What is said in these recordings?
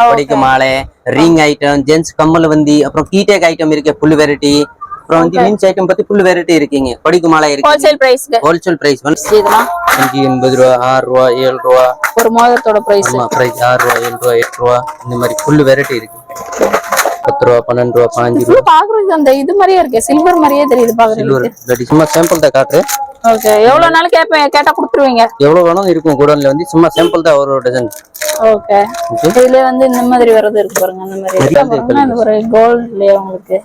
கொடிக்கு மாலை, ring item, gents கம்மல் வந்தி, அப்புறம் கீடேக் ஐட்டம் இருக்கு ஃபுல் வெரைட்டி. அப்புறம் வந்து மீன்ஸ் ஐட்டம் பத்தி ஃபுல் வெரைட்டி இருக்குங்க. கொடிக்கு மாலை இருக்கு. Wholesale price. ஹோல்சேல் பிரைஸ் வந்து இதெல்லாம் 580 ரூபாய், 6 ரூபாய், 7 ரூபாய். ஒரு மோதிரத்தோட பிரைஸ். ஆமா, பிரைஸ் 6 ரூபாய், 7 ரூபாய், 8 ரூபாய். இந்த மாதிரி ஃபுல் வெரைட்டி இருக்கு. 10 ரூபாய், 12 ரூபாய், 15 ரூபாய். பாக்குறதுக்கு அந்த இது மாதிரியே இருக்கு. சில்வர் மாதிரியே தெரியுது பாக்குறதுக்கு. சில்வர். சும்மா சாம்பிள் தான் காட்டுறேன். ஓகே. எவ்வளவு நாள் கேட்டா கொடுத்துருவீங்க? எவ்வளவு வேணும் இருக்கும். குடோன்ல வந்து சும்மா சாம்பிள் தான் ஒரு டஜன். ஓகே. இதுல வந்து இந்த மாதிரி வரது இருக்கு பாருங்க. அந்த மாதிரி அந்த ஒரு கோல்ட்லயே உங்களுக்கு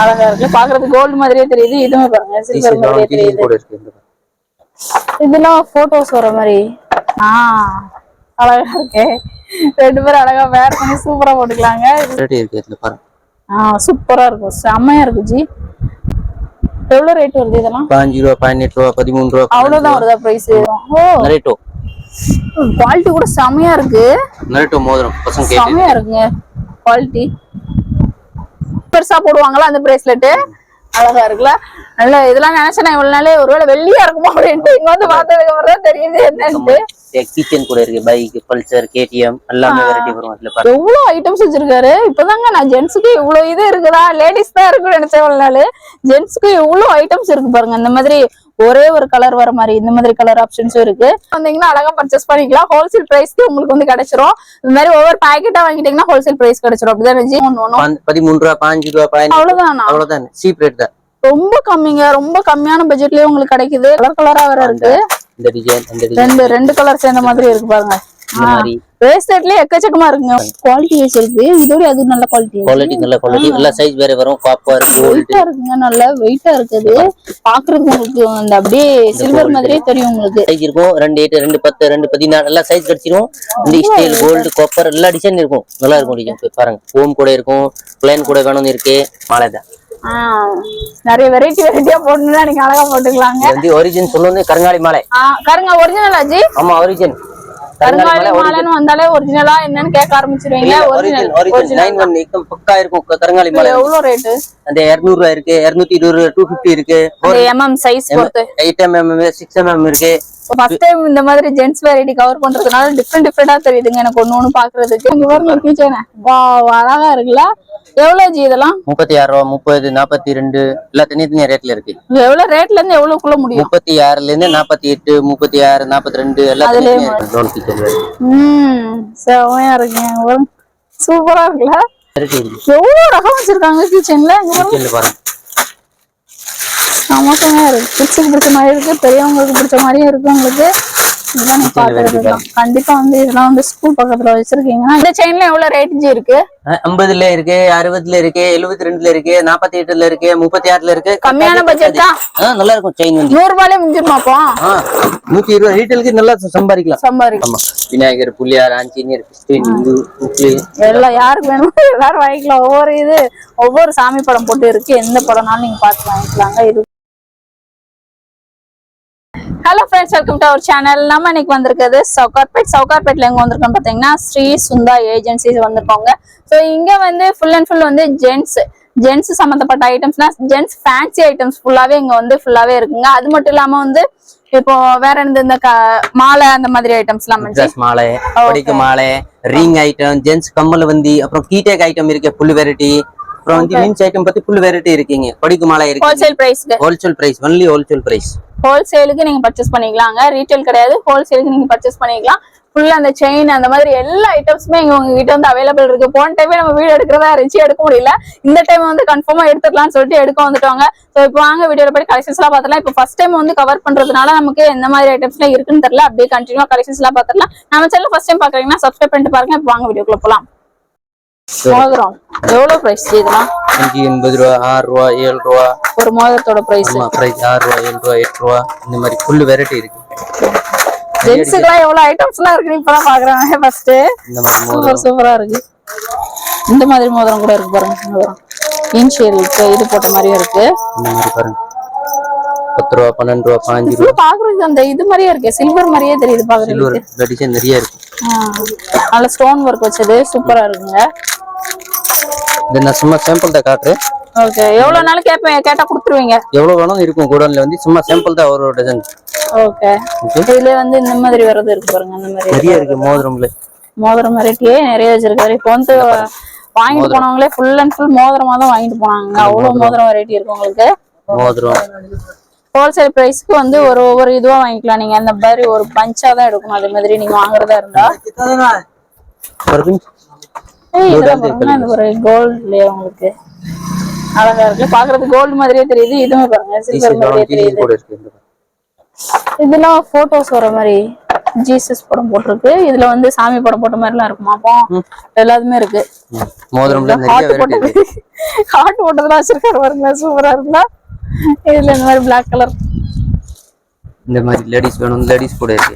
அழகா இருக்கு. பாக்குறதுக்கு கோல்ட் மாதிரியே தெரியுது. இதுமே பாருங்க சில்வர் மாதிரியே தெரியுது. இதெல்லாம் போட்டோஸ் வர மாதிரி. அழகா இருக்கு. ரெண்டு பேரும் அழகா வேர் பண்ணி சூப்பரா போட்டுக்கலாங்க. சூப்பரா இருக்கும். செம்மையா இருக்கு ஜி. எவ்வளவு ரேட் வருது இதெல்லாம்? 5 ரூபாய், 18 ரூபாய், 13 ரூபாய். அவ்வளவுதான் வருதா பிரைஸ்? நரேட்டோ குவாலிட்டி கூட செமையா இருக்கு. நரேட்டோ மோதிரம் பசங்க கேட்டு செமையா இருக்குங்க குவாலிட்டி. பெருசா போடுவாங்களா அந்த பிரேஸ்லெட்? அழகா இருக்குல்ல. நல்ல இதெல்லாம் நினைச்சேன் நான் இவ்வளவு நாளே ஒருவேளை வெள்ளியா இருக்குமோ அப்படின்ட்டு இங்க வந்து பார்த்ததுக்கு அப்புறம் தான் தெரியுது என்னன்னு. கிச்சன் கூட இருக்கு. பைக், பல்சர், கேடிஎம் எல்லாமே வெரைட்டி வரும். அதுல பாருங்க எவ்வளவு ஐட்டம்ஸ் வச்சிருக்காரு. இப்பதாங்க நான் ஜென்ஸுக்கு இவ்வளவு இது இருக்குதா, லேடிஸ் தான் இருக்குன்னு நினைச்சேன் இவ்வளவு நாள். ஜென்ஸுக்கு இவ்வளவு ஐட்டம்ஸ் இருக்கு பாருங்க. இந்த மாதிரி ஒரே ஒரு கலர் வர மாதிரி இந்த மாதிரி கலர் ஆப்ஷன்ஸும் இருக்கு. வந்தீங்கன்னா அழகா பர்ச்சேஸ் பண்ணிக்கலாம். ஹோல்சேல் பிரைஸ்க்கு உங்களுக்கு வந்து கிடைச்சிரும். இந்த மாதிரி ஒவ்வொரு பாக்கெட்டா வாங்கிட்டீங்கன்னா ஹோல்சேல் பிரைஸ் கிடைச்சிரும். அப்படிதான் 13 ரூபாய், 5 ரூபாய், 15. அவ்வளவுதான். அவ்வளவுதான். சீப் ரேட் தான். ரொம்ப கம்மிங்க. ரொம்ப கம்மியான பட்ஜெட்லயே உங்களுக்கு கிடைக்குது. கலர் கலரா வேற இருக்கு. இந்த டிசைன், இந்த டிசைன் ரெண்டு கலர் சேர்ந்த மாதிரி இருக்கு பாருங்க. இந்த மாதிரி பிரேஸ்லெட்லயே எக்கச்சக்கமா இருக்குங்க. குவாலிட்டி வைஸ் இருக்கு. இதோட அது நல்ல குவாலிட்டி. நல்ல குவாலிட்டி. எல்லா சைஸ் வேற வரும். காப்பர், கோல்ட் இருக்குங்க. நல்ல வெயிட்டா இருக்குது. பாக்குறதுக்கு உங்களுக்கு அந்த அப்படியே சில்வர் மாதிரியே தெரியும் உங்களுக்கு. சைஸ் இருக்கும். 2.8, 2.10, 2.14 எல்லா சைஸ் கிடைச்சிரும். இந்த ஸ்டைல், கோல்ட், காப்பர் எல்லா டிசைன் இருக்கும். நல்லா இருக்கும் டிசைன். பாருங்க ஹோம் கூட இருக்கும், பிளைன் கூட வேணும்னு இருக்கு. மாலை தான். நிறைய வெரைட்டியா போடணும்னா நீங்க அழகா போட்டுக்கலாங்க. வந்து ஒரிஜின் சொல்லுங்க. கருங்காலி மாலை. கருங்க ஒரிஜினல் ஆஜி. ஆமா, ஒரிஜின். கருங்காலி மாலைன்னு வந்தாலே ஒரிஜினலா என்னன்னு கேட்க ஆரம்பிச்சிருவீங்க. ஒரிஜினல் 91 एकदम பக்கா இருக்கும் கருங்காலி மாலை. எவ்வளவு ரேட்? அந்த 200 ரூபாய் இருக்கு, 220, 250 இருக்கு. mm சைஸ் பொறுத்து 8mm, 6mm இருக்கு. ஃபர்ஸ்ட் டைம் இந்த மாதிரி ஜென்ஸ் வெரைட்டி கவர் பண்றதுனால டிஃபரெண்டா தெரியுதுங்க எனக்கு ஒண்ணு பாக்குறதுக்கு. இங்க பாருங்க கிச்சன். வாவ், அழகா இருக்குல்ல. எவ்வளவு ஜி இதெல்லாம்? 36 ரூபாய், 30, 42 எல்லாம் தனித்தனியா ரேட்ல இருக்கு. எவ்வளவு ரேட்ல இருந்து எவ்வளவுக்குள்ள முடியும்? 36ல இருந்து 48, 36, 42 எல்லாம் தனித்தனியா இருக்கு. செமையா இருக்குங்க. சூப்பரா இருக்குல்ல. எவ்வளவு ரகம் வச்சிருக்காங்க கிச்சன்ல. பாருங்க சமோசமா இருக்கு. கிட்ஸுக்கு பிடிச்ச மாதிரி இருக்கு, பெரியவங்களுக்கு பிடிச்ச மாதிரியும் இருக்கு உங்களுக்கு. இதெல்லாம் நீங்க பாக்குறது கண்டிப்பா வந்து இதெல்லாம் வந்து ஸ்கூல் பக்கத்துல வச்சிருக்கீங்கன்னா. இந்த செயின்ல எவ்வளவு ரேட் இருக்கு? 50ல இருக்கு, 60ல இருக்கு, 72ல இருக்கு, 48ல இருக்கு, 36ல இருக்கு. கம்மியான பட்ஜெட் தான். நல்லா இருக்கும். செயின் வந்து 100 ரூபாயில முடிஞ்சிருமா? அப்போ 120 ரீட்டைலுக்கு நல்லா சம்பாதிக்கலாம். ஆமா, விநாயகர், புள்ளியார், ஆஞ்சநேயர், கிறிஸ்டின், இந்து, முஸ்லிம் எல்லாம் யாருக்கு வேணுமோ எல்லாரும் வாங்கிக்கலாம். ஒவ்வொரு சாமி படம் போட்டு இருக்கு. எந்த படம்னாலும் நீங்க பார்த்து வாங்கிக்கலாங்க. இது hello friends, welcome to our channel. நம்ம இன்னைக்கு வந்திருக்கிறது சவுகார்பேட்ல எங்க வந்திருக்கோம் பாத்தீங்கன்னா ஸ்ரீ சுந்தா ஏஜென்சிஸ் வந்திருக்கோங்க. ஸோ இங்க வந்து ஃபுல் அண்ட் ஃபுல் வந்து ஜென்ஸ் சம்பந்தப்பட்ட ஐட்டம்ஸ்னா ஜென்ஸ் ஃபேன்சி ஐட்டம்ஸ் ஃபுல்லாவே இங்க வந்து ஃபுல்லாவே இருக்குங்க. அது மட்டும் இல்லாம வந்து இப்போ வேற இந்த மாலை அந்த மாதிரி ஐட்டம்ஸ் எல்லாம் மாலை, கொடிக்கு மாலை, ரிங் ஐட்டம், ஜென்ஸ் கம்மல் வந்தி, அப்புறம் கீடேக் ஐட்டம் இருக்கு ஃபுல் வெரைட்டி. அப்புறம் வந்து மீன்ஸ் ஐட்டம் பத்தி ஃபுல் வெரைட்டி இருக்குங்க. கொடிக்கு மாலை இருக்கு. Wholesale price. Wholesale price, only wholesale price. ஹோல்சேலுக்கு நீங்க பர்ச்சேஸ் பண்ணிக்கலாங்க. ரீட்டைல் கிடையாது, ஹோல்சேலுக்கு நீங்க பர்ச்சேஸ் பண்ணிக்கலாம். ஃபுல்லா அந்த செயின் அந்த மாதிரி எல்லா ஐட்டம்ஸுமே இங்க உங்ககிட்ட வந்து அவைலபிள் இருக்கு. போன டைமே நம்ம வீடியோ எடுக்கிறதா இருந்துச்சு, எடுக்க முடியல. இந்த டைம் வந்து கன்ஃபார்மா எடுத்துக்கலாம்னு சொல்லிட்டு எடுக்க வந்துட்டாங்க. ஸோ இப்போ வாங்க வீடியோல போய் கலெக்ஷன்ஸ் எல்லாம் பார்த்துலாம். இப்போ ஃபர்ஸ்ட் டைம் வந்து கவர் பண்றதுனால நமக்கு எந்த மாதிரி ஐட்டம்ஸ் எல்லாம் இருக்குன்னு தெரியல. அப்படியே கண்டினியூவா கலெக்ஷன்ஸ் எல்லாம் பார்த்துலாம். நம்ம சேனல் ஃபர்ஸ்ட் டைம் பாக்குறீங்கன்னா சப்ஸ்கிரைப் பண்ணிட்டு பாருங்க. இப்போ வாங்க வீடியோக்குள்ள போலாம். மோதிரம் எவ்வளவு பிரைஸ் இதெல்லாம்? 580 ரூபாய், 6 ரூபாய், 7 ரூபாய். ஒரு மோதிரத்தோட பிரைஸ். ஆமா, பிரைஸ் 6 ரூபாய், 7 ரூபாய், 8 ரூபாய். இந்த மாதிரி ஃபுல் வெரைட்டி இருக்கு. ஜென்ஸ்க்குலாம் எவ்வளவு ஐட்டம்ஸ் எல்லாம் இருக்கு இப்பதான் பாக்குறேன் ஃபர்ஸ்ட். இந்த மாதிரி மோதிரம் சூப்பரா இருக்கு. இந்த மாதிரி மோதிரம் கூட இருக்கு பாருங்க. மோதிரம் இன்ஷியல் இது போட்ட மாதிரியும் இருக்கு. இந்த மாதிரி பாருங்க 10 ரூபாய், 12 ரூபாய், 15 ரூபாய். பாக்குறதுக்கு அந்த இது மாதிரியே இருக்கு. சில்வர் மாதிரியே தெரியுது பாக்குறதுக்கு. சில்வர். இந்த டிசைன் நிறைய இருக்கு. நல்ல ஸ்டோன் ஒர்க் வச்சது சூப்பரா இருக்குங்க. இது நான் சும்மா சாம்பிள் தான் காட்டுறேன். ஓகே. எவ்வளவு நாள் கேட்டா கொடுத்துருவீங்க? எவ்வளவு வேணும் இருக்கும். குடோன்ல வந்து சும்மா சாம்பிள் தான் ஒரு டஜன். ஓகே. இதுல வந்து இந்த மாதிரி வரது இருக்கு பாருங்க. அந்த மாதிரி நிறைய இருக்கு. மோதிரம்ல மோதிரம் வெரைட்டியே நிறைய வச்சிருக்காரு. இப்போ வந்து வாங்கிட்டு போனவங்களே ஃபுல் அண்ட் ஃபுல் மோதிரமா தான் வாங்கிட்டு போனாங்க. அவ்வளவு மோதிரம் வெரைட்டி இருக்கு உங்களுக்கு. மோதிரம் ஹோல்சேல் பிரைஸ்க்கு வந்து ஒவ்வொரு இதுவா வாங்கிக்கலாம். நீங்க அந்த மாதிரி ஒரு பஞ்சா தான் எடுக்கணும். அதே மாதிரி நீங்க வாங்குறதா இருந்தா இதெல்லாம் ஒரு கோல்ட்லயே உங்களுக்கு அழகா இருக்கு. பாக்குறதுக்கு கோல்டு மாதிரியே தெரியுது. இதுவுமே பாருங்க சில்வர் மாதிரியே தெரியுது. இதெல்லாம் போட்டோஸ் வர மாதிரி ஜீசஸ் படம் போட்டிருக்கு. இதுல வந்து சாமி படம் போட்ட மாதிரி எல்லாம் இருக்குமா? அப்போ எல்லாத்துமே இருக்கு. ஹார்ட் போட்டதெல்லாம் வச்சிருக்காரு பாருங்க. சூப்பரா இருக்குல்ல. இதுல இந்த மாதிரி பிளாக் கலர் இந்த மாதிரி லேடிஸ் வேணும். லேடிஸ் கூட இருக்கு.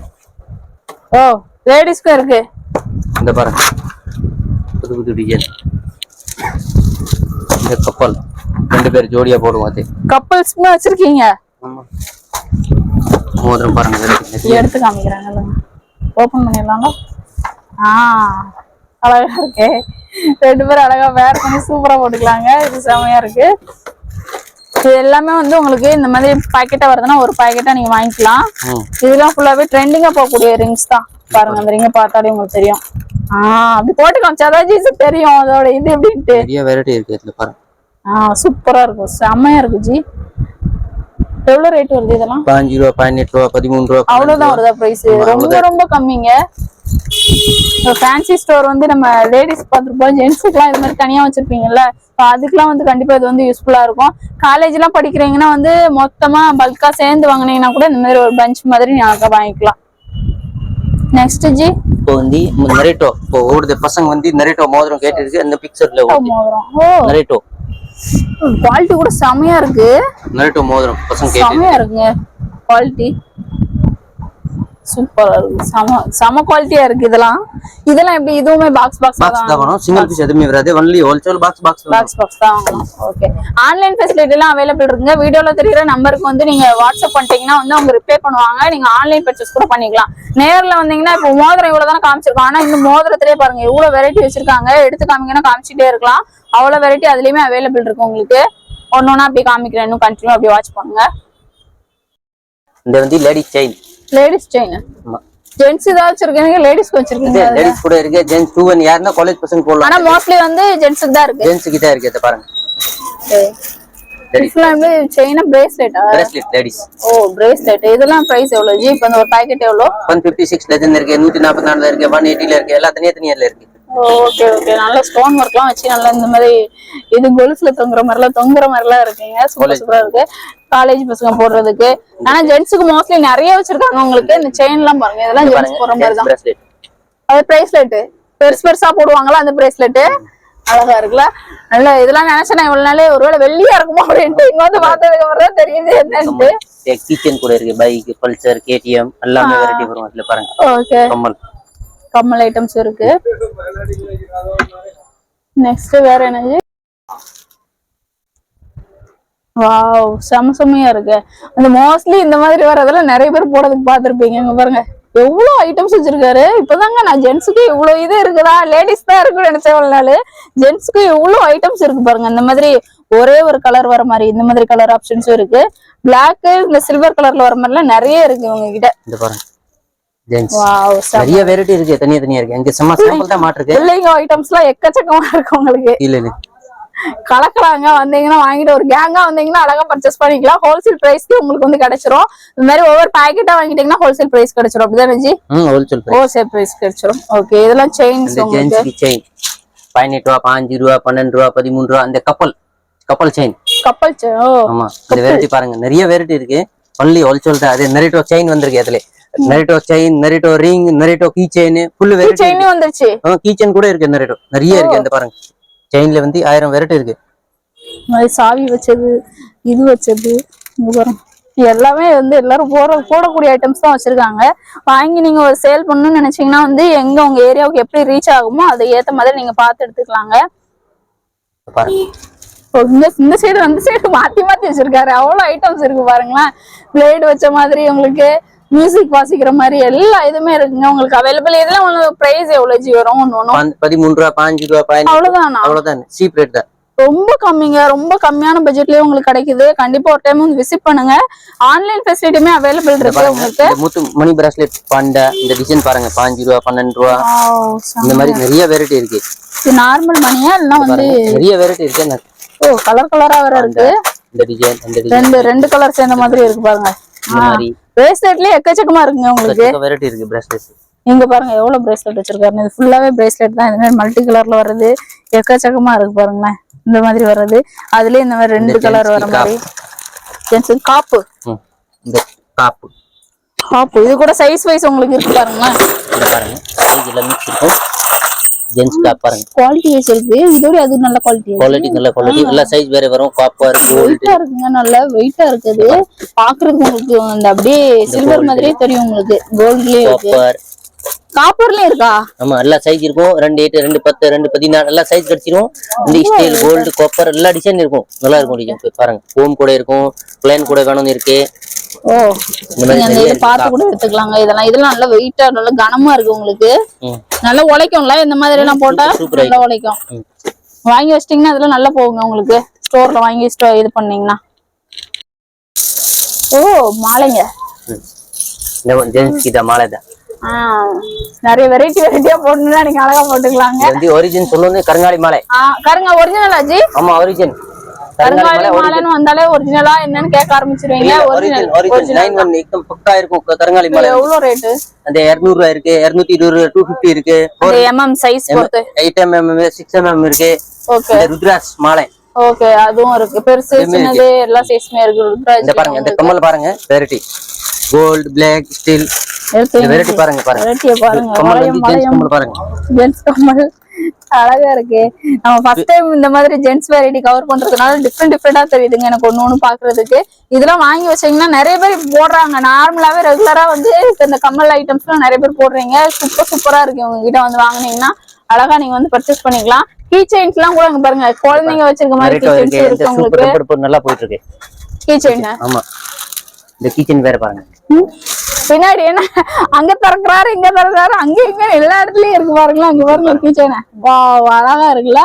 ஓ லேடிஸ்க்கும் இருக்கு. இந்த பாருங்க புது புது டிசைன். இந்த கப்பல் 2 பேர் ஜோடியா போடுவோம். அது கப்பல்ஸ்மே வச்சிருக்கீங்க. ஆமா. மோதிரம் பாருங்க எடுத்து காமிக்கிறாங்க. ஓபன் பண்ணிடலாமா? அழகா இருக்கு. 2 பேரும் அழகா வேர் பண்ணி சூப்பரா போட்டுக்கலாங்க. இது செமையா இருக்கு. இது எல்லாமே வந்து உங்களுக்கு இந்த மாதிரி பாக்கெட்டா வருதுன்னா ஒரு பாக்கெட்டா நீங்க வாங்கிக்கலாம். இதெல்லாம் ஃபுல்லாவே ட்ரெண்டிங்கா போகக்கூடிய ரிங்ஸ் தான். பாருங்க அந்த ரிங்க பார்த்தாலே உங்களுக்கு தெரியும். அப்படி போட்டு காமிச்சாதான் ஜி தெரியும் அதோட இது எப்படின்ட்டு. நிறைய வெரைட்டி இருக்கு இதுல பாருங்க. சூப்பரா இருக்கும். செமையா இருக்கு ஜி. எவ்வளவு ரேட் வருது இதெல்லாம்? 5 ரூபா, 18 ரூபா, 13 ரூபா. அவ்வளவுதான் வருதா பிரைஸ்? ரொம்ப ரொம்ப கம்மிங்க. ஃபேன்சி ஸ்டோர் வந்து நம்ம லேடிஸ் பார்த்துருப்போம். ஜென்ஸுக்குலாம் இது மாதிரி தனியா வச்சிருப்பீங்கல்ல, அதுக்கெல்லாம் வந்து கண்டிப்பா இது வந்து யூஸ்ஃபுல்லா இருக்கும். காலேஜ் எல்லாம் படிக்கிறீங்கன்னா வந்து மொத்தமா பல்கா சேர்ந்து வாங்கினீங்கன்னா கூட இந்த மாதிரி ஒரு பஞ்ச் மாதிரி நீங்க வாங்கிக்கலாம். நெக்ஸ்ட் ஜி இப்போ வந்து நரேட்டோ. இப்போ ஓடுது பசங்க வந்து நரேட்டோ மோதிரம் கேட்டிருக்கு. அந்த பிக்சர்ல மோதிரம் நரேட்டோ குவாலிட்டி கூட செமையா இருக்கு. நரேட்டோ மோதிரம் பசங்க செமையா இருக்குங்க. குவாலிட்டி சூப்பரா இருக்கு. செம குவாலிட்டியா இருக்கு. இதெல்லாம் எப்படி? இதுவுமே பாக்ஸ் தான் வாங்கணும். சிங்கிள் பீஸ் எதுவுமே வராது. ஒன்லி ஹோல்சேல் பாக்ஸ் தான் வாங்கணும். ஓகே. ஆன்லைன் ஃபெசிலிட்டி எல்லாம் அவைலபிள் இருக்குங்க. வீடியோல தெரியுற நம்பருக்கு வந்து நீங்க வாட்ஸ்அப் பண்ணிட்டீங்கன்னா வந்து அவங்க ரிப்ளை பண்ணுவாங்க. நீங்க ஆன்லைன் பர்ச்சேஸ் கூட பண்ணிக்கலாம். நேர்ல வந்தீங்கன்னா இப்போ மோதிரம் இவ்வளவுதானே காமிச்சிருக்கோம். ஆனா இந்த மோதிரத்திலே பாருங்க எவ்வளவு வெரைட்டி வச்சிருக்காங்க. எடுத்து காமிங்கன்னா காமிச்சிட்டே இருக்கலாம். அவ்வளவு வெரைட்டி அதுலயுமே அவைலபிள் இருக்கு உங்களுக்கு. ஒன்னொன்னா அப்படி காமிக்கிறேன். இன்னும் கண்டினியூ அப்படி வாட்ச் பண்ணுங்க. இந்த வந்து லேடிஸ் செயின். ஆமா. ஜென்ஸ் ஏதாவது வச்சிருக்கீங்க? லேடிஸ்க்கு வச்சிருக்கீங்க? லேடிஸ் கூட இருக்கு. ஜென்ஸ் 2 1 யாருன்னா காலேஜ் பசங்க போடலாம். ஆனா மோஸ்ட்லி வந்து ஜென்ஸ்க்கு தான் இருக்கு. ஜென்ஸ்க்கு தான் இருக்கு. இத பாருங்க. இதுல செயின் பிரேஸ்லெட்டா? Bracelet ladies. Oh bracelet. இதெல்லாம் பிரைஸ் எவ்வளவு ஜி? இப்போ ஒரு பாக்கெட் எவ்வளவு? 156 டஜன் இருக்கு. 144 ல இருக்கு. 180 ல இருக்கு. எல்லாம் தனியா இருக்கு. ஓகே. நல்ல ஸ்டோன் ஒர்க்லாம் வச்சு நல்லா இந்த மாதிரி இது கொலுசுல தொங்குற மாதிரிலாம் இருக்குங்க. சூப்பரா இருக்கு. காலேஜ் பசங்க போடுறதுக்கு. ஆனா ஜென்ட்ஸுக்கு மோஸ்ட்லி நிறைய வச்சிருக்காங்க உங்களுக்கு. இந்த செயின் எல்லாம் பாருங்க. இதெல்லாம் ஜென்ட்ஸ் போடுற மாதிரி தான். அது பிரேஸ்லெட் பெருசா போடுவாங்களா அந்த பிரேஸ்லெட். அழகா இருக்குல்ல. நல்ல இதெல்லாம் நினைச்சேன் இவ்வளவு நாளே ஒருவேளை வெள்ளியா இருக்குமோ அப்படின்ட்டு. இங்க வந்து பார்த்ததுக்கு அப்புறம் தான் தெரியுது என்னன்னு. கிச்சன் கூட இருக்கு. பைக், பல்சர், கேடிஎம் எல்லாமே வெரைட்டி வரும். அதுல பாருங்க. ஓகே. கம்மல் ஐட்டம்ஸ் இருக்கு. நெக்ஸ்ட் வேற என்னது? வாவ் செமையா இருக்கு. அந்த மோஸ்ட்லி இந்த மாதிரி வரதெல்லாம் நிறைய பேர் போடுறதுக்கு பாத்துருப்பீங்க. இங்க பாருங்க எவ்வளவு ஐட்டம்ஸ் வச்சிருக்காரு. இப்பதாங்க நான் ஜென்ஸுக்கு இவ்வளவு இது இருக்குதா, லேடிஸ் தான் இருக்குன்னு நினைச்சேன் இவ்வளவு நாள். ஜென்ஸுக்கு இவ்வளவு ஐட்டம்ஸ் இருக்கு பாருங்க. இந்த மாதிரி ஒரே ஒரு கலர் வர மாதிரி இந்த மாதிரி கலர் ஆப்ஷன்ஸும் இருக்கு. பிளாக், இந்த சில்வர் கலர்ல வர மாதிரி எல்லாம் நிறைய இருக்கு உங்க கிட்ட. இந்த பாருங்க நிறைய வெரைட்டி இருக்கு. தனியா இருக்கு. இங்க சாம்பிள் தான் மாட்டிருக்கு. இல்லைங்க ஐட்டம்ஸ்லாம் எக்கச்சக்கமா இருக்கு உங்களுக்கு. இல்ல கலக்கலாங்க. வந்தீங்கன்னா வாங்கிட்டு ஒரு கேங்கா வந்தீங்கன்னா அழகா பர்ச்சேஸ் பண்ணிக்கலாம். ஹோல்சேல் பிரைஸ்க்கு உங்களுக்கு வந்து கிடைச்சிரும். இந்த மாதிரி ஒவ்வொரு பாக்கெட்டா வாங்கிட்டீங்கன்னா ஹோல்சேல் பிரைஸ் கிடைச்சிரும். அப்படிதானே ஜி? ஹோல்சேல் பிரைஸ் கிடைச்சிரும். ஓகே. இதெல்லாம் செயின்ஸ் உங்களுக்கு. செயின் 18 ரூபா, 5 ரூபா, 12 ரூபா, 13 ரூபா. அந்த கப்பல் செயின். ஆமா. இந்த வெரைட்டி பாருங்க. நிறைய வெரைட்டி இருக்கு. ஒன்லி ஹோல்சேல் தான். அது நரேட்டோ செயின் வந்திருக்கு. அதுல Naruto chain, Naruto ring, Naruto key chain, full variety chain வந்துருச்சு. கீ செயின் கூட இருக்கு. நரேட்டோ நிறைய இருக்கு. இந்த பாருங்க செயின்ல வந்து 1000 வெரைட்டி இருக்கு. சாவி வச்சது, இது வச்சது, எல்லாமே வந்து எல்லாரும் போடக்கூடிய ஐட்டம்ஸ் தான் வச்சிருக்காங்க. வாங்கி நீங்க ஒரு சேல் பண்ணணும்னு நினைச்சீங்கன்னா வந்து எங்க உங்க ஏரியாவுக்கு எப்படி ரீச் ஆகுமோ அதை ஏத்த மாதிரி நீங்க பார்த்து எடுத்துக்கலாங்க. இந்த சைடு அந்த சைடு மாத்தி வச்சிருக்காரு. அவ்வளவு ஐட்டம்ஸ் இருக்கு பாருங்களேன். பிளேடு வச்ச மாதிரி உங்களுக்கு மியூசிக் வாசிக்கிற மாதிரி எல்லா இதுமே இருக்குங்க உங்களுக்கு அவைலபிள். இதெல்லாம் உங்களுக்கு பிரைஸ் எவ்வளவு ஜி வரும்? 13 ரூபா, 5 ரூபா, 15. அவ்வளவுதானா? அவ்வளவுதான். சீப் ரேட் தான். ரொம்ப கம்மிங்க, ரொம்ப கம்மியான பட்ஜெட்லயே உங்களுக்கு கிடைக்குது. கண்டிப்பா ஒரு டைம் வந்து விசிட் பண்ணுங்க. ஆன்லைன் ஃபெசிலிட்டியுமே அவைலபிள் இருக்கு உங்களுக்கு. இந்த முத்து மணி பிரஸ்லெட் பாண்டா இந்த டிசைன் பாருங்க 5 ரூபா 12 ரூபா இந்த மாதிரி நிறைய வெரைட்டி இருக்கு. இது நார்மல் மணியா இல்லனா வந்து நிறைய வெரைட்டி இருக்கு. ஓ கலர் கலரா வேற இருக்கு. இந்த டிசைன் அந்த டிசைன் ரெண்டு கலர் சேர்ந்த மாதிரி இருக்கு பாருங்க. இந்த மாதிரி பிரேஸ்லெட்லயே எக்கச்சக்கமா இருக்குங்க உங்களுக்கு. வெரைட்டி இருக்கு பிரேஸ்லெட். இங்க பாருங்க எவ்வளவு பிரேஸ்லெட் வச்சிருக்காரு. இது ஃபுல்லாவே பிரேஸ்லெட் தான். இந்த மாதிரி மல்டி கலர்ல வருது. எக்கச்சக்கமா இருக்கு பாருங்களேன். இந்த மாதிரி வருது. அதுலயே இந்த மாதிரி 2 கலர் வர மாதிரி. ஜென்ஸ் காப்பு. இந்த காப்பு. காப்பு இது கூட சைஸ் வைஸ் உங்களுக்கு இருக்கு பாருங்களேன். இந்த பாருங்க சைஸ் எல்லாம் மிக்ஸ் இருக்கும். ஜென்ஸ் காப் பாருங்க. குவாலிட்டி வைஸ் இருக்கு. இதோட அது நல்ல குவாலிட்டி. குவாலிட்டி நல்ல குவாலிட்டி. எல்லா சைஸ் வேற வரும். காப்பர் கோல்ட் இருக்குங்க. நல்ல வெயிட்டா இருக்குது. பாக்குறதுக்கு உங்களுக்கு அந்த அப்படியே சில்வர் மாதிரியே தெரியும் உங்களுக்கு. கோல்ட்லயே இருக்கு. காப்பர் காப்பர்லயே இருக்கா? ஆமா எல்லா சைஸ் இருக்கும். 2 8 2 10 2 14 எல்லா சைஸ் கிடைச்சிரும். இந்த ஸ்டீல் கோல்ட் காப்பர் எல்லா டிசைன் இருக்கும். நல்லா இருக்கும் டிசைன் பாருங்க. ஹோம் கூட இருக்கும். பிளைன் கூட வேணும்னு இருக்கு. ஓ நீங்க இத பார்த்து கூட எடுத்துக்கலாங்க. இதெல்லாம் நல்ல வெயிட்டா நல்ல கனமா இருக்கு உங்களுக்கு. நல்லா உழைக்கும்ல இந்த மாதிரி எல்லாம் போட்டா நல்லா உழைக்கும். வாங்கி வச்சிட்டீங்கன்னா அதெல்லாம் நல்லா போகுங்க உங்களுக்கு. ஸ்டோர்ல வாங்கி இது பண்ணீங்கன்னா. ஓ மாலைங்க. இந்த ஜென்ஸ் கிட்ட மாலை தான். நிறைய வெரைட்டியா போட்டுனா நீங்க அழகா போட்டுக்கலாங்க. இது ஒரிஜினல் சொல்லுங்க கருங்காலி மாலை. கருங்க ஒரிஜினலா ஜி? ஆமா ஒரிஜினல். கருங்காலி மாலைன்னு வந்தாலே ஒரிஜினலா என்னன்னு கேட்க ஆரம்பிச்சிருவீங்க. ஒரிஜினல் 91 एकदम பக்கா இருக்கும் கருங்காலி மாலை. எவ்வளவு ரேட்? அந்த 200 ரூபாய் இருக்கு, 220 250 இருக்கு. அந்த mm சைஸ் பொறுத்து 8 mm 6 mm இருக்கு. ஓகே. ருத்ராஸ் மாலை. ஓகே அதுவும் இருக்கு. பெருசு சின்னது எல்லா சைஸ்மே இருக்கு. ருத்ராஸ் இந்த பாருங்க இந்த கம்மல் பாருங்க variety. Gold black steel variety பாருங்க பாருங்க. வெரைட்டிய பாருங்க. கம்மல் வந்து ஜென்ஸ் கம்மல் பாருங்க. ஜென்ஸ் கம்மல் அழகா இருக்கு. நம்ம ஃபர்ஸ்ட் டைம் இந்த மாதிரி ஜென்ஸ் வெரைட்டி கவர் பண்றதுனால டிஃபரெண்டா தெரியுதுங்க எனக்கு ஒண்ணு பாக்குறதுக்கு. இதெல்லாம் வாங்கி வச்சீங்கன்னா நிறைய பேர் போடுறாங்க. நார்மலாவே ரெகுலரா வந்து இந்த கம்மல் ஐட்டம்ஸ் எல்லாம் நிறைய பேர் போடுறீங்க. சூப்பரா இருக்கு. உங்ககிட்ட வந்து வாங்குனீங்கன்னா அழகா நீங்க வந்து பர்ச்சேஸ் பண்ணிக்கலாம். கீ செயின்ஸ் எல்லாம் கூட பாருங்க. குழந்தைங்க வச்சிருக்க மாதிரி கீ செயின்ஸ் இருக்கு உங்களுக்கு. நல்லா போயிட்டு இருக்கு கீ செயின். ஆமா இந்த கீ செயின் வேற பாருங்க. பின்னாடி என்ன அங்க திறக்கிறாரு இங்க திறக்கிறாரு அங்க இங்க எல்லா இடத்துலயும் இருக்கு பாருங்களா. அங்க பாருங்க கீ செயின். வாவ் அழகா இருக்குல்ல.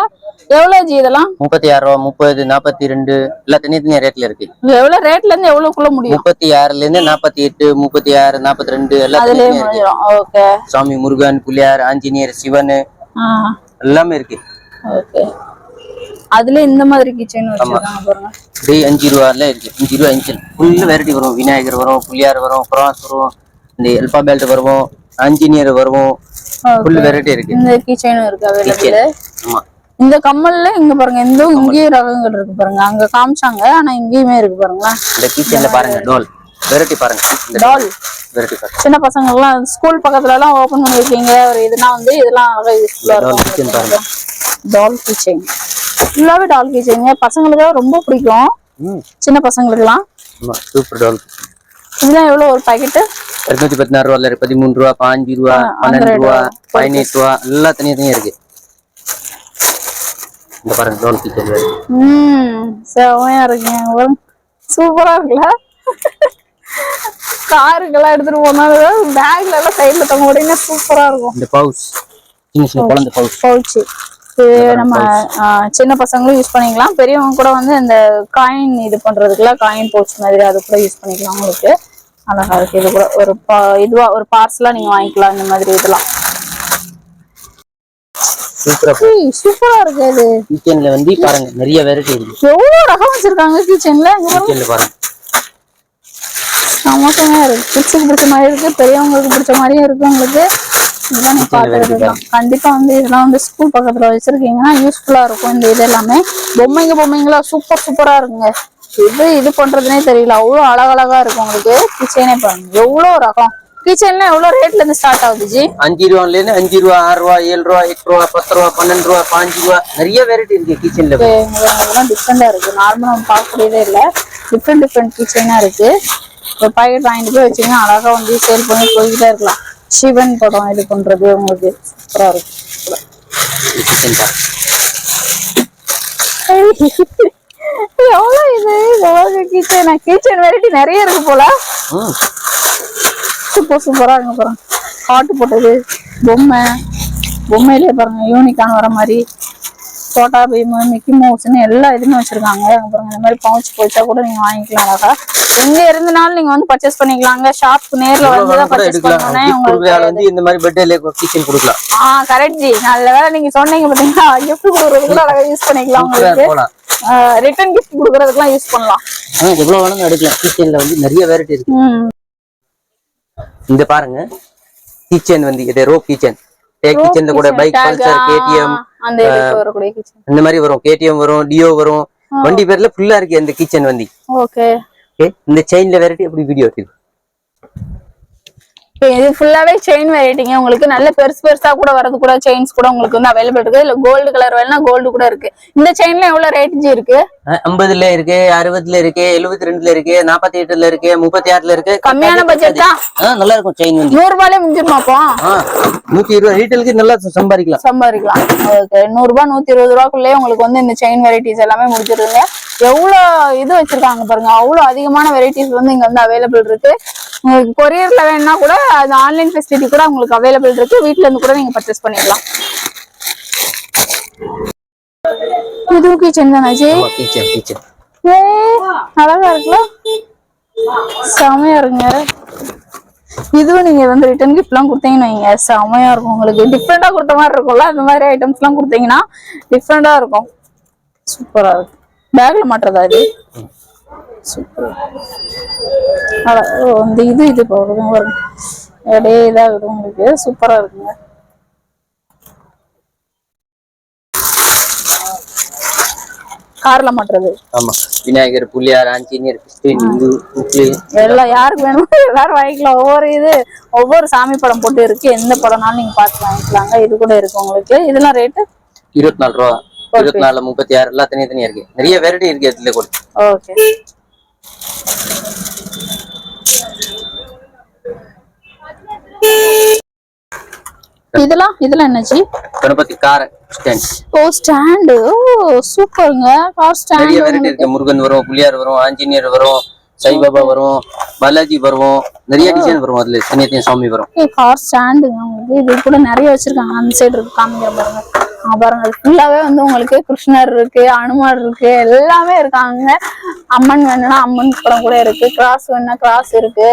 எவ்வளவு ஜி இதெல்லாம்? 36 ரூபா 30 42 எல்லாம் தனித்தனியா ரேட்ல இருக்கு. எவ்வளவு ரேட்ல இருந்து எவ்வளவுக்குள்ள முடியும்? 36ல இருந்து 48 36 42 எல்லாம் தனித்தனியா. ஓகே. சாமி முருகன் புலியார் ஆஞ்சநேயர் சிவன் எல்லாமே இருக்கு. ஓகே. அதுல இந்த மாதிரி கிச்சன் வச்சிருக்காங்க பாருங்க. 5 ரூபாய்ல இருக்கு. 5 ரூபாய் இன்ச் ஃபுல் வெரைட்டி வரும். விநாயகர் வரும், புலியார் வரும், கிராஸ் வரும், இந்த எல்பா பெல்ட் வரும், ஆஞ்சநேயர் வரும். ஃபுல் வெரைட்டி இருக்கு. இந்த கிச்சனும் இருக்கு அவைலபிள். ஆமா. இந்த கம்மல்ல இங்க பாருங்க. இங்கேயே ரகங்கள் இருக்கு பாருங்க. அங்க காமிச்சாங்க ஆனா இங்கேயுமே இருக்கு பாருங்க. இந்த கிச்சன்ல பாருங்க டால் வெரைட்டி பாருங்க. டால் வெரைட்டி பாருங்க. சின்ன பசங்க எல்லாம் ஸ்கூல் பக்கத்துல எல்லாம் ஓபன் பண்ணி வைக்கீங்க. ஒரு இதுனா வந்து இதெல்லாம் அழகா யூஸ்ஃபுல்லா இருக்கும் பாருங்க. டால் கிச்சன் ஃபுல்லாவே டால் கிச்சன் பசங்களுக்கு ரொம்ப பிடிக்கும். சின்ன பசங்களுக்குலாம். ஆமா சூப்பர் டால். இதெல்லாம் எவ்வளவு ஒரு பாக்கெட்? 216 ரூபாய்ல இருக்கு. 13 ரூபா 5 ரூபா 12 ரூபா 18 ரூபா எல்லாம் தனியா இருக்கு. இந்த பாருங்க டால் கிச்சன். செமையா இருக்குங்க. சூப்பரா இருக்குல்ல. காருக்கெல்லாம் எடுத்துட்டு போனாலும் பேக்ல எல்லாம் சைடுல தொங்க விடுங்க. சூப்பரா இருக்கும். இந்த பவுச் சின்ன குழந்தை பவுச் நம்ம சின்ன பசங்களும் யூஸ் பண்ணிக்கலாம். பெரியவங்க கூட வந்து இந்த காயின் இது பண்றதுக்குலாம் காயின் பவுச் மாதிரி அது கூட யூஸ் பண்ணிக்கலாம். உங்களுக்கு அழகா இருக்கு. இது கூட ஒரு இதுவா ஒரு பார்சலா நீங்க வாங்கிக்கலாம். இந்த மாதிரி இதெல்லாம் சூப்பரா இருக்கு. இது கிச்சன்ல வந்து பாருங்க நிறைய வெரைட்டி இருக்கு. எவ்வளவு ரகம் வச்சிருக்காங்க கிச்சன்ல. கிச்சன்ல பாருங்க சமோசமா இருக்கு. கிட்ஸுக்கு பிடிச்ச மாதிரி இருக்கு, பெரியவங்களுக்கு பிடிச்ச மாதிரியும் இருக்கு. உங்களுக்கு இதெல்லாம் நீ பாத்துக்கலாம். கண்டிப்பா வந்து இதெல்லாம் வந்து ஸ்கூல் பக்கத்துல வச்சிருக்கீங்கன்னா யூஸ்ஃபுல்லா இருக்கும். இந்த இது எல்லாமே பொம்மைங்களா சூப்பரா இருக்குங்க. இது பண்றதுனே தெரியல. அவ்வளவு அழகழகா இருக்கும் உங்களுக்கு. கிச்சனே பாருங்க எவ்வளவு ரகம். கிச்சன்ல எவ்வளவு ரேட்ல இருந்து ஸ்டார்ட் ஆகுது ஜி? 5 ரூபாய்ல இருந்து 5 ரூபா 6 ரூபா 7 ரூபா 8 ரூபா 10 ரூபா 12 ரூபா 5 ரூபா நிறைய வெரைட்டி இருக்கு கிச்சன்ல. இதெல்லாம் டிஃபரெண்டா இருக்கு. நார்மலா நம்ம பார்க்கக்கூடியதே இல்ல. டிஃபரெண்ட் கிச்சனா இருக்கு. ஒரு பாக்கெட் வாங்கிட்டு போய் வச்சீங்கன்னா அழகா வந்து சேல் பண்ணி போய்கிட்டே இருக்கலாம். சிவன் படம் இது பண்றது உங்களுக்கு சூப்பரா இருக்கு. எவ்வளவு இது எவ்வளவு கிச்சன் வெரைட்டி நிறைய இருக்கு போல. சூப்பரா இருக்கு பாருங்க. காட்டு போட்டது பொம்மையிலே பாருங்க யூனிக்கான வர மாதிரி சோட்டா பீம், மிக்கி மவுஸ்ன்னு எல்லா இதுமே வச்சிருக்காங்க. அப்புறம் இந்த மாதிரி பவுச் போயிட்டா கூட நீங்க வாங்கிக்கலாம். அழகா எங்க இருந்தனாலும் நீங்க வந்து பர்ச்சேஸ் பண்ணிக்கலாங்க. ஷாப்க்கு நேர்ல வந்து பர்ச்சேஸ் பண்ணனே உங்களுக்கு இந்த மாதிரி பர்த்டே கிச்சன் கொடுக்கலாம். Correct G. நல்ல வேளை நீங்க சொன்னீங்க பாத்தீங்களா, gift கொடுக்கறதுக்கு கூட அழகா யூஸ் பண்ணிக்கலாம். உங்களுக்கு ரிட்டர்ன் gift கொடுக்கறதுக்குலாம் யூஸ் பண்ணலாம். எவ்வளவு வேணாலும் எடுக்கலாம். கிச்சன்ல வந்து நிறைய வெரைட்டி இருக்கு. இந்த பாருங்க கிச்சன் வந்து இது ரோப் கிச்சன். கிச்சன்ல கூட பைக், பல்சர், கேடிஎம் அந்த இதுக்கு வரக்கூடிய கிச்சன் இந்த மாதிரி வரும். கேடிஎம் வரும், டியோ வரும். வண்டி பேர்ல ஃபுல்லா இருக்கு இந்த கிச்சன் வந்து. ஓகே. இந்த செயின்ல வெரைட்டி எப்படி வீடியோ எடுத்து இது ஃபுல்லாவே செயின் வெரைட்டிங்க. உங்களுக்கு நல்ல பெருசு பெருசா கூட வரது கூட செயின்ஸ் கூட உங்களுக்கு வந்து அவைலபிள் இருக்கு. இல்ல கோல்டு கலர் வேணா கோல்டு கூட இருக்கு. இந்த செயின்ல எவ்வளவு ரேட் ஜி இருக்கு? 50ல இருக்கு, 60ல இருக்கு, 72ல இருக்கு, 48ல இருக்கு, 36ல இருக்கு. கம்மியான பட்ஜெட் தான். நல்லா இருக்கும் செயின் வந்து. 100 ரூபாயிலே முடிஞ்சிருமா அப்போ? 120 ரீட்டைலுக்கு நல்லா சம்பாதிக்கலாம். ஓகே. 100 ரூபாய் 120 ரூபாய்க்குள்ளே உங்களுக்கு வந்து இந்த செயின் வெரைட்டிஸ் எல்லாமே முடிச்சிருங்க. எவ்வளவு இது வச்சிருக்காங்க பாருங்க. அவ்வளவு அதிகமான வெரைட்டிஸ் வந்து இங்க வந்து அவைலபிள் இருக்கு. உங்களுக்கு கொரியர்ல வேணும்னா கூட அது ஆன்லைன் ஃபெசிலிட்டி கூட உங்களுக்கு அவைலபிள் இருக்கு. வீட்ல இருந்து கூட நீங்க பர்ச்சேஸ் பண்ணிக்கலாம். இது கிச்சன் தானே ஜி? கிச்சன் அழகா இருக்குல்ல, செமையா இருக்குங்க. இதுவும் நீங்க வந்து ரிட்டர்ன் கிஃப்ட் எல்லாம் கொடுத்தீங்கன்னு வைங்க, செமையா இருக்கும். உங்களுக்கு டிஃப்ரெண்டா கொடுத்த மாதிரி இருக்கும்ல, அந்த மாதிரி ஐட்டம்ஸ் எல்லாம் கொடுத்தீங்கன்னா டிஃப்ரெண்டா இருக்கும். சூப்பரா இருக்கு. பேக்ல மாட்டுறதா இது? சூப்பர். இது போடுங்க பாருங்க, அப்படியே இதாகுது உங்களுக்கு. சூப்பரா இருக்குங்க. கார்ல மாட்டுறது. ஆமா, விநாயகர், புள்ளியார், ஆஞ்சநேயர், எல்லாம் யாருக்கு வேணுமோ எல்லாரும் வாங்கிக்கலாம். ஒவ்வொரு சாமி படம் போட்டு இருக்கு. எந்த படம்னாலும் நீங்க பார்த்து வாங்கிக்கலாங்க. இது கூட இருக்கு உங்களுக்கு. இதெல்லாம் ரேட்டு 24 ரூபா, 24, 36 எல்லாம் தனியா இருக்கு. நிறைய வெரைட்டி இருக்கு இதுல கூட. ஓகே. இதெல்லாம் என்னச்சு? Ganapati car stand. ஸ்டாண்ட். சூப்பர்ங்க. கார் ஸ்டாண்ட் நிறைய வெரைட்டி இருக்கு. முருகன் வரும், புள்ளியார் வரும், ஆஞ்சநேயர் வரும், சாய்பாபா வரும், பாலாஜி வரும், நிறைய டிசைன் வரும். அதுல தனியா சாமி வரும். கார் ஸ்டாண்டுங்க உங்களுக்கு. இது கூட நிறைய வச்சிருக்காங்க. அந்த சைடு இருக்கு, காமிக்கிற பாருங்க. பாருங்க, ஃபுல்லாவே வந்து உங்களுக்கு கிருஷ்ணர் இருக்கு, அனுமார் இருக்கு, எல்லாமே இருக்காங்க. அம்மன் வேணும்னா அம்மன் படம் கூட இருக்கு. கிராஸ் வேணும்னா கிராஸ் இருக்கு.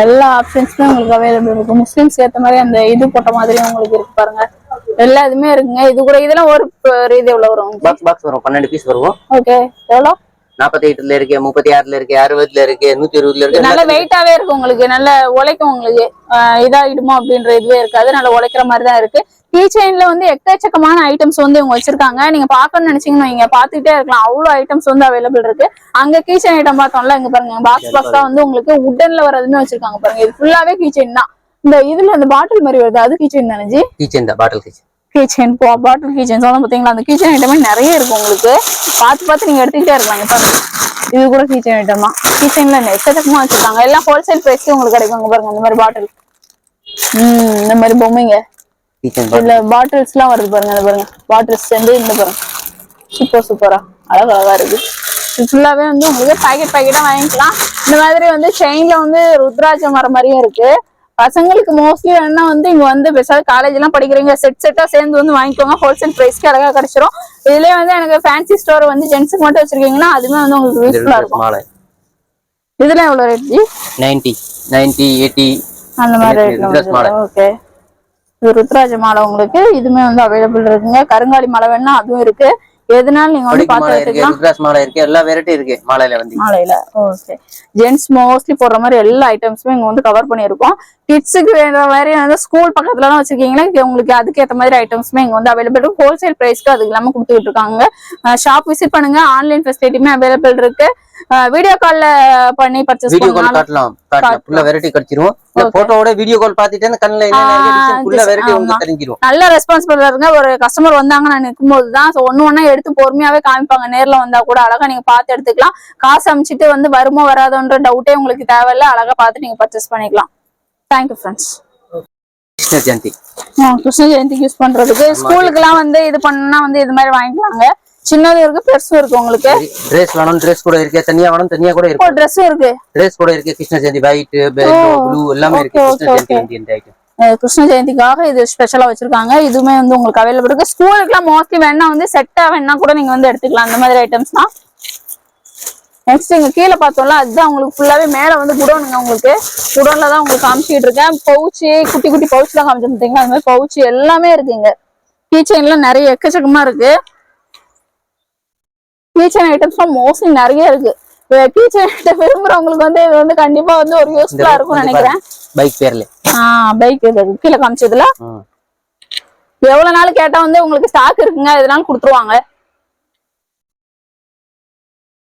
எல்லா ஆப்ஷன்ஸுமே உங்களுக்கு அவைலபிள் இருக்கு. முஸ்லிம்ஸ் ஏத்த மாதிரி அந்த இது போட்ட மாதிரி உங்களுக்கு இருக்கு பாருங்க. எல்லா இதுமே இருக்குங்க. இது கூட இதெல்லாம் ஒரு இது எவ்வளவு வரும்? பாக்ஸ் வரும், 12 பீஸ் வரும். ஓகே. எவ்வளவு? 48ல இருக்கு, 36ல இருக்கு, 60ல இருக்கு, 120ல இருக்கு. நல்ல வெயிட்டாவே இருக்கு உங்களுக்கு. நல்ல உழைக்கும் உங்களுக்கு. இதாயிடுமோ அப்படின்ற இதுவே இருக்காது. நல்ல உழைக்கிற மாதிரி தான் இருக்கு. கீ செயின்ல வந்து எக்கச்சக்கமான ஐட்டம்ஸ் வந்து இவங்க வச்சிருக்காங்க. நீங்க பாக்கணும்னு நினைச்சீங்கன்னா நீங்க பாத்துக்கிட்டே இருக்கலாம். அவ்வளவு ஐட்டம்ஸ் வந்து அவைலபிள் இருக்கு. அங்க கீ செயின் ஐட்டம் பார்த்தோம்ல, இங்க பாருங்க பாக்ஸ் தான் வந்து உங்களுக்கு உட்டன்ல வரதுமே வச்சிருக்காங்க பாருங்க. இது ஃபுல்லாவே கீ செயின் தான். இந்த இதுல அந்த பாட்டில் மாதிரி வருது, அது கீ செயின் தானே ஜி? கீ செயின் தான், பாட்டில் கீ செயின். கிச்சன் பாட்டில் கிச்சன் சொன்னா பாத்தீங்களா? அந்த கிச்சன் ஐட்டமே நிறைய இருக்கு உங்களுக்கு. பார்த்து நீங்க எடுத்துக்கிட்டே இருக்காங்க பாருங்க. இது கூட கிச்சன் ஐட்டம் தான். கிச்சன்ல எக்கச்சக்கமா வச்சிருக்காங்க. எல்லாம் ஹோல்சேல் பிரைஸ்க்கு உங்களுக்கு கிடைக்கும் பாருங்க. இந்த மாதிரி பாட்டில், இந்த மாதிரி பொம்மைங்க, இதுல பாட்டில்ஸ் எல்லாம் வருது பாருங்க. இந்த பாருங்க பாட்டில்ஸ் சேர்ந்து இந்த பாருங்க, சூப்பரா அழகா இருக்கு. இது ஃபுல்லாவே வந்து உங்களுக்கு பாக்கெட்டா வாங்கிக்கலாம். இந்த மாதிரி வந்து செயின்ல வந்து ருத்ராட்ச மரம் மாதிரியும் இருக்கு. பசங்களுக்கு மோஸ்ட்லி வேணா வந்து இங்க வந்து பெருசாக காலேஜ் எல்லாம் படிக்கிறீங்க, செட்டா சேர்ந்து வந்து வாங்கிக்கோங்க. ஹோல்சேல் பிரைஸ்க்கு அழகா கிடைச்சிரும். இதுலயே வந்து எனக்கு ஃபேன்சி ஸ்டோர் வந்து ஜென்ஸுக்கு மட்டும் வச்சிருக்கீங்கன்னா அதுமே வந்து உங்களுக்கு யூஸ்ஃபுல்லா இருக்கும். இதுல எவ்வளவு ரேட் ஜி? 90, 80 அந்த மாதிரி ரேட். ஓகே. இது ருத்ராஜ மாலை உங்களுக்கு. இதுமே வந்து அவைலபிள் இருக்குங்க. கருங்காலி மாலை வேணா அதுவும் இருக்கு. எதுனாலும் நீங்க வந்து பாத்து எடுத்துக்கலாம். ருத்ராஜ மாலை இருக்கு, எல்லா வெரைட்டி இருக்கு மாலையில. ஓகே. ஜென்ஸ் மோஸ்ட்லி போடுற மாதிரி எல்லா ஐட்டம்ஸுமே இங்க வந்து கவர் பண்ணிருக்கோம். கிட்ஸுக்கு வேற மாதிரி வந்து ஸ்கூல் பக்கத்துல எல்லாம் வச்சிருக்கீங்கன்னா உங்களுக்கு அதுக்கேற்ற மாதிரி ஐட்டம்ஸுமே இங்க வந்து அவைலபிள் இருக்கு. ஹோல்சேல் பிரைஸ்க்கு அது இல்லாம கொடுத்துட்டு இருக்காங்க. ஷாப் விசிட் பண்ணுங்க. ஆன்லைன் ஃபெசிலிட்டியுமே அவைலபிள் இருக்கு. வீடியோ கால்ல பண்ணி பர்ச்சேஸ் பண்ணலாம். ஃபுல்லா வெரைட்டி கிடைச்சிரும். போட்டோவோட வீடியோ கால் பார்த்துட்டே கண்ணுல என்ன டிசைன் ஃபுல்லா வெரைட்டி உங்களுக்கு தெரிஞ்சிரும். நல்ல ரெஸ்பான்சிபிளா இருங்க. ஒரு கஸ்டமர் வந்தாங்க நான் நிக்கும்போது தான் ஒண்ணு எடுத்து பொறுமையாவே காமிப்பாங்க. நேர்ல வந்தா கூட அழகா நீங்க பார்த்து எடுத்துக்கலாம். காசு அமிச்சிட்டு வந்து வருமோ வராதோன்ற டவுட்டே உங்களுக்கு தேவையில்ல. அழகா பார்த்து நீங்க பர்ச்சேஸ் பண்ணிக்கலாம். Thank you friends. கிருஷ்ண ஜெயந்திக்கு யூஸ் பண்றதுக்கு ஸ்கூலுக்கு எல்லாம் வந்து இது பண்ணா வந்து இது மாதிரி வாங்கிக்கலாங்க. சின்னதும் இருக்கு, பெருசும் இருக்கு. உங்களுக்கு Dress வேணும், Dress கூட இருக்கு. தனியா வேணும், தனியா கூட இருக்கு. Dress இருக்கு. Dress கூட இருக்கு. கிருஷ்ண ஜெயந்தி ஒயிட், ப்ளூ எல்லாமே இருக்கு. கிருஷ்ண ஜெயந்தி இந்த ஐட்டம் கிருஷ்ண ஜெயந்திக்காக இது ஸ்பெஷலா வச்சிருக்காங்க. இதுவுமே வந்து உங்களுக்கு அவைலபிள் இருக்கு. ஸ்கூலுக்குலாம் மோஸ்ட்லி வேணா வந்து செட்டா வேணா கூட நீங்க வந்து எடுத்துக்கலாம். அந்த மாதிரி ஐட்டம்ஸ் தான். நெக்ஸ்ட் இங்க கீழே பார்த்தோம்ல, அதுதான் உங்களுக்கு ஃபுல்லாவே மேல வந்து குடோனுங்க. உங்களுக்கு குடோன்ல தான் உங்களுக்கு காமிச்சிட்டு இருக்கேன். பவுச்சு, குட்டி குட்டி பவுச் தான் காமிச்சிருந்தீங்களா, அந்த மாதிரி பவுச்சு எல்லாமே இருக்குங்க. கீச்சைன்ல நிறைய எக்கச்சக்கமா இருக்கு. கீச்சைன் ஐட்டம்ஸ்லாம் மோஸ்ட்லி நிறைய இருக்கு. கீச்சைன் விரும்புறவங்களுக்கு வந்து இது வந்து கண்டிப்பா வந்து ஒரு யூஸ்ஃபுல்லா இருக்கும்னு நினைக்கிறேன். பைக் பேர்ல பைக் கீழே காமிச்சதுல எவ்வளவு நாள் கேட்டா வந்து உங்களுக்கு ஸ்டாக் இருக்குங்க, இதனால கொடுத்துருவாங்க.